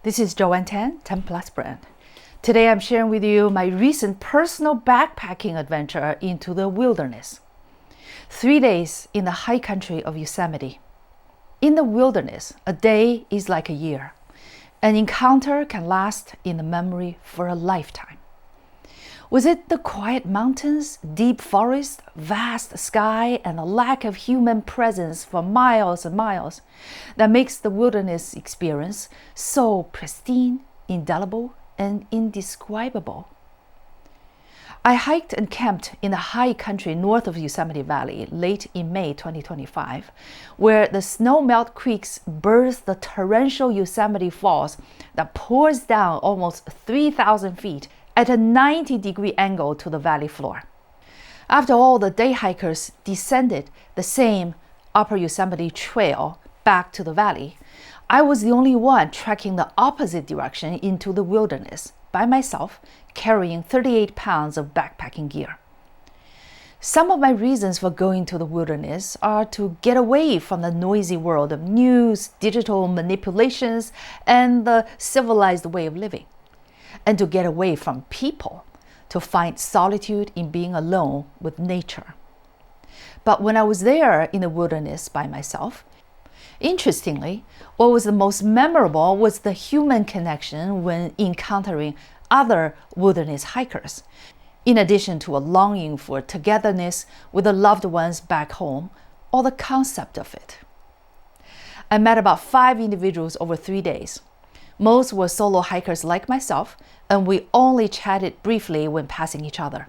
This is Joanne Z, 10 Plus Brand. Today I'm sharing with you my recent personal backpacking adventure into the wilderness. 3 days in the high country of Yosemite. In the wilderness, a day is like a year. An encounter can last in the memory for a lifetime. Was it the quiet mountains, deep forest, vast sky, and a lack of human presence for miles and miles that makes the wilderness experience so pristine, indelible, and indescribable? I hiked and camped in the high country north of Yosemite Valley late in May 2025, where the snow-melt creeks birth the torrential Yosemite Falls that pours down almost 3,000 feet at a 90-degree angle to the valley floor. After all the day hikers descended the same Upper Yosemite Trail back to the valley, I was the only one trekking the opposite direction into the wilderness by myself, carrying 38 pounds of backpacking gear. Some of my reasons for going to the wilderness are to get away from the noisy world of news, digital manipulations, and the civilized way of living, and to get away from people, to find solitude in being alone with nature. But when I was there in the wilderness by myself, interestingly, what was the most memorable was the human connection when encountering other wilderness hikers, in addition to a longing for togetherness with the loved ones back home, or the concept of it. I met about 5 individuals over 3 days. Most were solo hikers like myself, and we only chatted briefly when passing each other.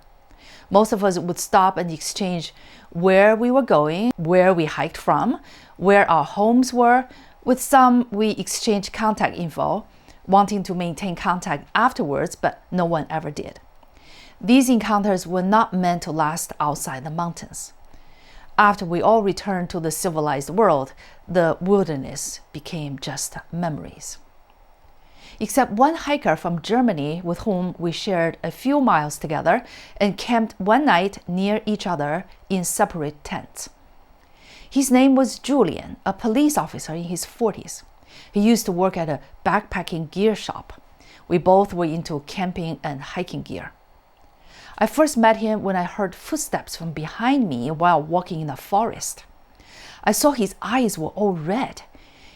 Most of us would stop and exchange where we were going, where we hiked from, where our homes were. With some, we exchanged contact info, wanting to maintain contact afterwards, but no one ever did. These encounters were not meant to last outside the mountains. After we all returned to the civilized world, the wilderness became just memories. Except one hiker from Germany with whom we shared a few miles together and camped one night near each other in separate tents. His name was Julian, a police officer in his 40s. He used to work at a backpacking gear shop. We both were into camping and hiking gear. I first met him when I heard footsteps from behind me while walking in the forest. I saw his eyes were all red.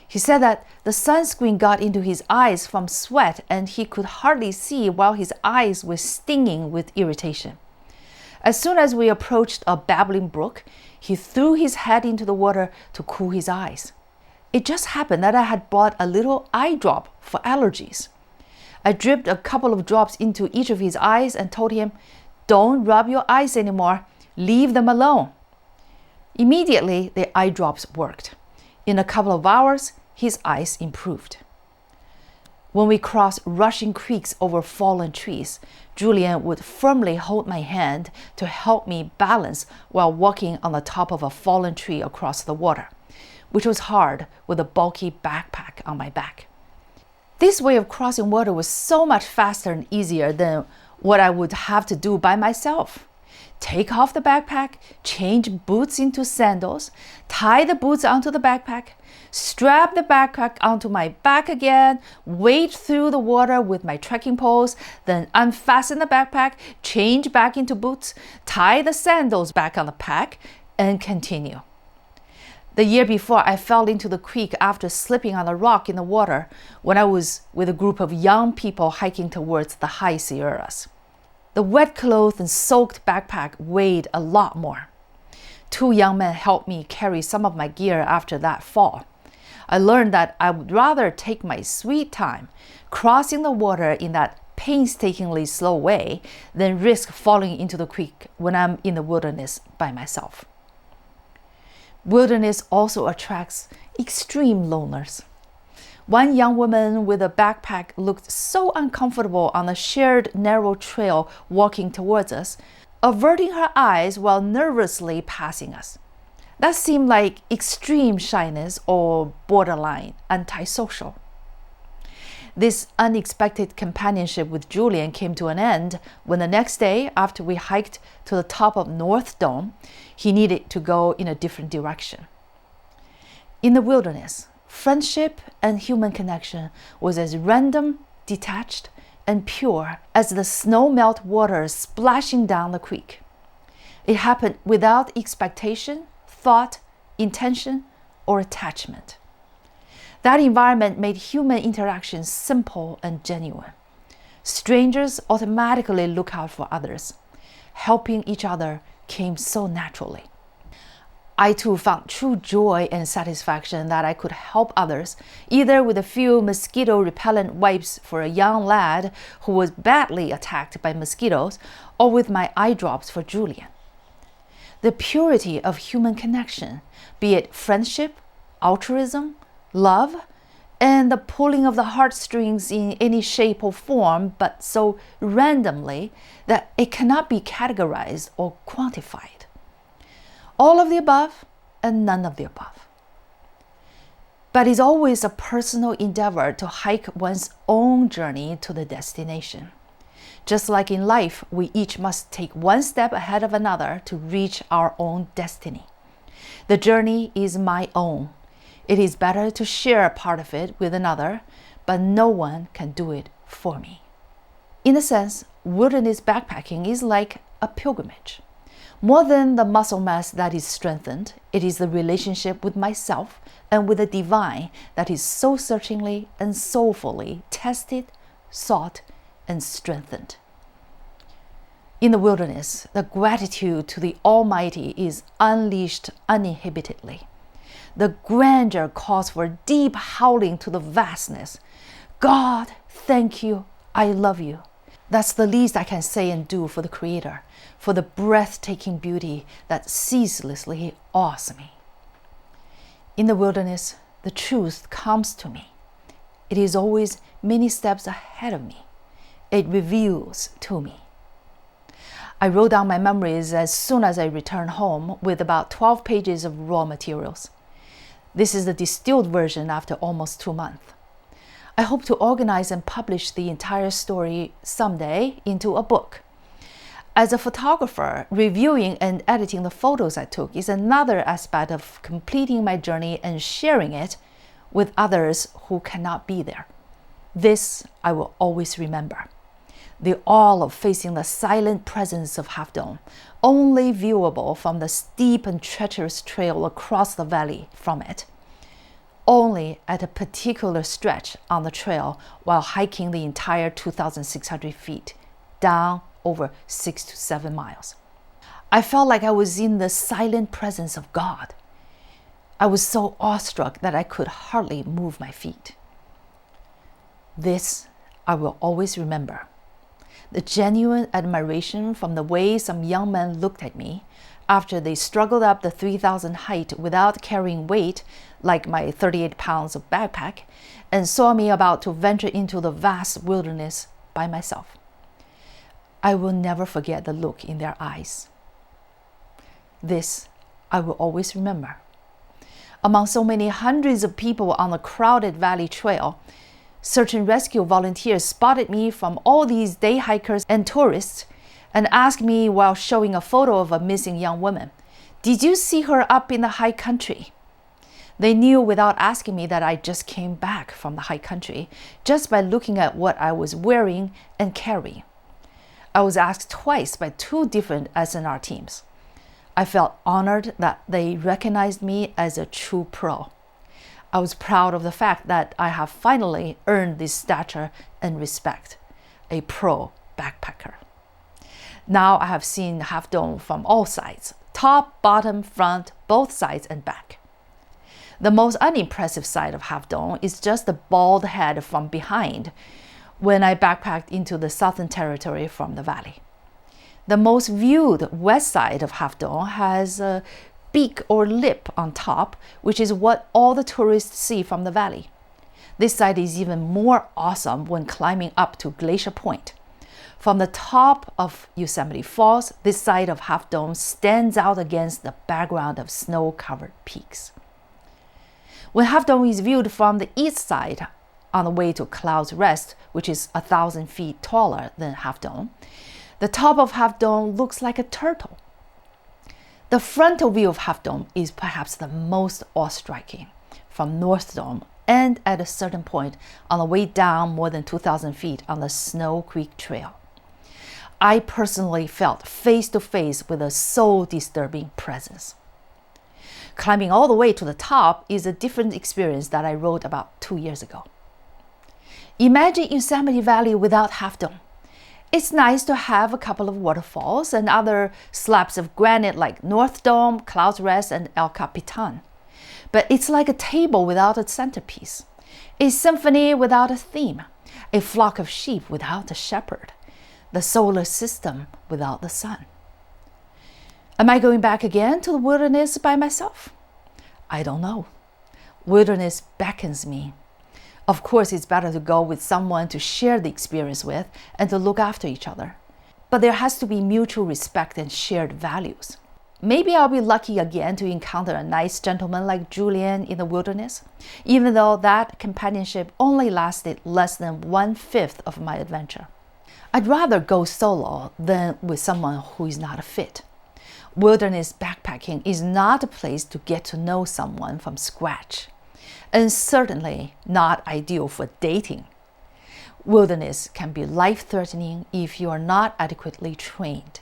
He said that the sunscreen got into his eyes from sweat and he could hardly see while his eyes were stinging with irritation. As soon as we approached a babbling brook, he threw his head into the water to cool his eyes. It just happened that I had bought a little eye drop for allergies. I dripped a couple of drops into each of his eyes and told him, "Don't rub your eyes anymore, leave them alone." Immediately, the eye drops worked. In a couple of hours, his eyes improved. When we crossed rushing creeks over fallen trees, Julian would firmly hold my hand to help me balance while walking on the top of a fallen tree across the water, which was hard with a bulky backpack on my back. This way of crossing water was so much faster and easier than what I would have to do by myself. Take off the backpack, change boots into sandals, tie the boots onto the backpack, strap the backpack onto my back again, wade through the water with my trekking poles, then unfasten the backpack, change back into boots, tie the sandals back on the pack, and continue. The year before, I fell into the creek after slipping on a rock in the water when I was with a group of young people hiking towards the high Sierras. The wet clothes and soaked backpack weighed a lot more. 2 young men helped me carry some of my gear after that fall. I learned that I would rather take my sweet time crossing the water in that painstakingly slow way than risk falling into the creek when I'm in the wilderness by myself. Wilderness also attracts extreme loners. One young woman with a backpack looked so uncomfortable on the shared narrow trail walking towards us, averting her eyes while nervously passing us. That seemed like extreme shyness or borderline antisocial. This unexpected companionship with Julian came to an end when the next day, after we hiked to the top of North Dome, he needed to go in a different direction. In the wilderness, Friendship and human connection was as random, detached, and pure as the snow-melt water splashing down the creek. It happened without expectation, thought, intention, or attachment. That environment made human interaction simple and genuine. Strangers automatically look out for others. Helping each other came so naturally. I too found true joy and satisfaction that I could help others, either with a few mosquito-repellent wipes for a young lad who was badly attacked by mosquitoes, or with my eye drops for Julian. The purity of human connection, be it friendship, altruism, love, and the pulling of the heartstrings in any shape or form, but so randomly that it cannot be categorized or quantified. All of the above and none of the above. But it's always a personal endeavor to hike one's own journey to the destination. Just like in life, we each must take one step ahead of another to reach our own destiny. The journey is my own. It is better to share a part of it with another, but no one can do it for me. In a sense, wilderness backpacking is like a pilgrimage. More than the muscle mass that is strengthened, it is the relationship with myself and with the divine that is so searchingly and soulfully tested, sought, and strengthened. In the wilderness, the gratitude to the Almighty is unleashed uninhibitedly. The grandeur calls for deep howling to the vastness. God, thank you, I love you. That's the least I can say and do for the Creator, for the breathtaking beauty that ceaselessly awes me. In the wilderness, the truth comes to me. It is always many steps ahead of me. It reveals to me. I wrote down my memories as soon as I returned home with about 12 pages of raw materials. This is the distilled version after almost 2 months. I hope to organize and publish the entire story someday into a book. As a photographer, reviewing and editing the photos I took is another aspect of completing my journey and sharing it with others who cannot be there. This I will always remember. The awe of facing the silent presence of Half Dome, only viewable from the steep and treacherous trail across the valley from it. Only at a particular stretch on the trail while hiking the entire 2,600 feet, down over 6 to 7 miles. I felt like I was in the silent presence of God. I was so awestruck that I could hardly move my feet. This I will always remember. The genuine admiration from the way some young men looked at me after they struggled up the 3,000 height without carrying weight, like my 38 pounds of backpack, and saw me about to venture into the vast wilderness by myself. I will never forget the look in their eyes. This I will always remember. Among so many hundreds of people on the crowded valley trail, search and rescue volunteers spotted me from all these day hikers and tourists and asked me while showing a photo of a missing young woman, "Did you see her up in the high country?" They knew without asking me that I just came back from the high country just by looking at what I was wearing and carrying. I was asked twice by 2 different SNR teams. I felt honored that they recognized me as a true pro. I was proud of the fact that I have finally earned this stature and respect, a pro backpacker. Now I have seen Half Dome from all sides, top, bottom, front, both sides, and back. The most unimpressive side of Half Dome is just the bald head from behind when I backpacked into the Southern Territory from the valley. The most viewed west side of Half Dome has a beak or lip on top, which is what all the tourists see from the valley. This side is even more awesome when climbing up to Glacier Point. From the top of Yosemite Falls, this side of Half Dome stands out against the background of snow-covered peaks. When Half Dome is viewed from the east side, on the way to Cloud's Rest, which is 1,000 feet taller than Half Dome, the top of Half Dome looks like a turtle. The frontal view of Half Dome is perhaps the most awe-striking. from North Dome and at a certain point on the way down more than 2,000 feet on the Snow Creek Trail. I personally felt face to face with a soul-disturbing presence. Climbing all the way to the top is a different experience that I wrote about 2 years ago. Imagine Yosemite Valley without Half Dome. It's nice to have a couple of waterfalls and other slabs of granite like North Dome, Cloud Rest, and El Capitan. But it's like a table without a centerpiece, a symphony without a theme, a flock of sheep without a shepherd, the solar system without the sun. Am I going back again to the wilderness by myself? I don't know. Wilderness beckons me. Of course, it's better to go with someone to share the experience with and to look after each other. But there has to be mutual respect and shared values. Maybe I'll be lucky again to encounter a nice gentleman like Julian in the wilderness, even though that companionship only lasted less than 1/5 of my adventure. I'd rather go solo than with someone who is not a fit. Wilderness backpacking is not a place to get to know someone from scratch, and certainly not ideal for dating. Wilderness can be life-threatening if you are not adequately trained.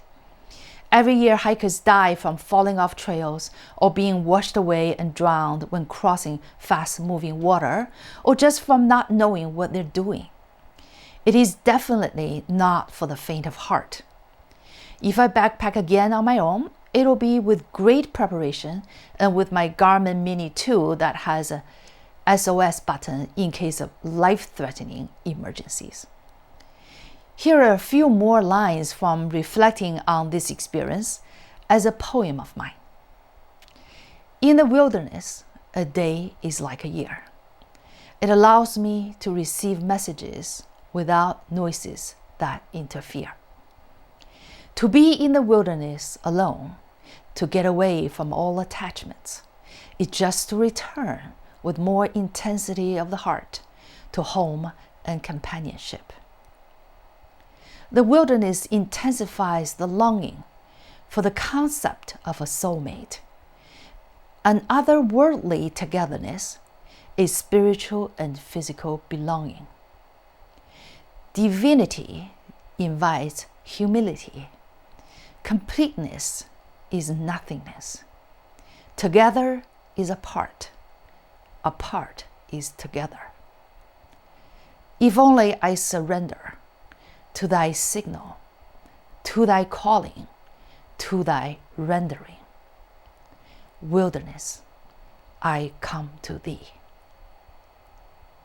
Every year, hikers die from falling off trails or being washed away and drowned when crossing fast-moving water, or just from not knowing what they're doing. It is definitely not for the faint of heart. If I backpack again on my own, it'll be with great preparation and with my Garmin Mini 2 that has a SOS button in case of life-threatening emergencies. Here are a few more lines from reflecting on this experience as a poem of mine. In the wilderness, a day is like a year. It allows me to receive messages without noises that interfere. To be in the wilderness alone, to get away from all attachments, is just to return with more intensity of the heart to home and companionship. The wilderness intensifies the longing for the concept of a soulmate, an otherworldly togetherness, a spiritual and physical belonging. Divinity invites humility. Completeness is nothingness. Together is apart. Apart is together. If only I surrender to thy signal, to thy calling, to thy rendering. Wilderness, I come to thee.